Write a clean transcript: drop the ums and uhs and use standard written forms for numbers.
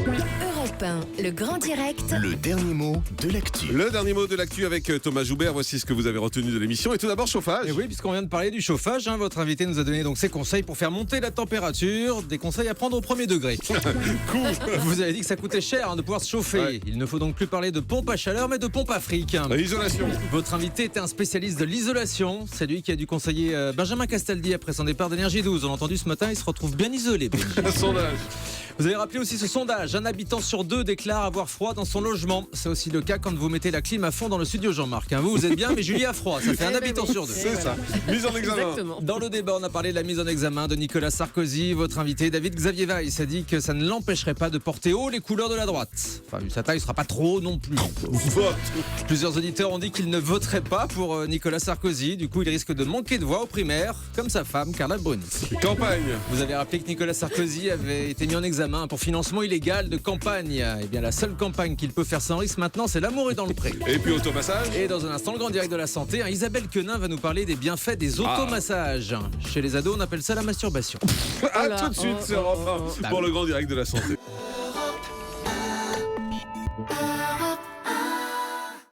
Europe 1, le grand direct. Le dernier mot de l'actu. Le dernier mot de l'actu avec Thomas Joubert. Voici ce que vous avez retenu de l'émission. Et tout d'abord, chauffage. Et oui, puisqu'on vient de parler du chauffage, votre invité nous a donné donc ses conseils pour faire monter la température. Des conseils à prendre au premier degré. Vous avez dit que ça coûtait cher de pouvoir se chauffer. Ouais. Il ne faut donc plus parler de pompe à chaleur, mais de pompe à fric. L'isolation. Votre invité était un spécialiste de l'isolation. C'est lui qui a dû conseiller Benjamin Castaldi après son départ d'Énergie 12. On l'a entendu ce matin, il se retrouve bien isolé. Benji. Un sondage. Vous avez rappelé aussi ce sondage. Un habitant sur deux déclare avoir froid dans son logement. C'est aussi le cas quand vous mettez la clim à fond dans le studio, Jean-Marc. Vous êtes bien, mais Julie a froid. Ça fait un habitant sur deux. C'est ça. Mise en examen. Exactement. Dans le débat, on a parlé de la mise en examen de Nicolas Sarkozy. Votre invité, David Xavier Weiss, a dit que ça ne l'empêcherait pas de porter haut les couleurs de la droite. Enfin, vu sa taille, il ne sera pas trop non plus. Vote. Plusieurs auditeurs ont dit qu'ils ne voteraient pas pour Nicolas Sarkozy. Du coup, il risque de manquer de voix aux primaires, comme sa femme, Carla Bruni. Campagne. Vous avez rappelé que Nicolas Sarkozy avait été mis en examen pour financement illégal de campagne. Eh bien, la seule campagne qu'il peut faire sans risque maintenant, c'est L'amour est dans le pré. Et puis automassage. Et dans un instant, le grand direct de la santé, Isabelle Quenin va nous parler des bienfaits des automassages. Chez les ados, on appelle ça la masturbation. À Voilà. tout de suite sur Europe 1 pour le grand direct de la santé.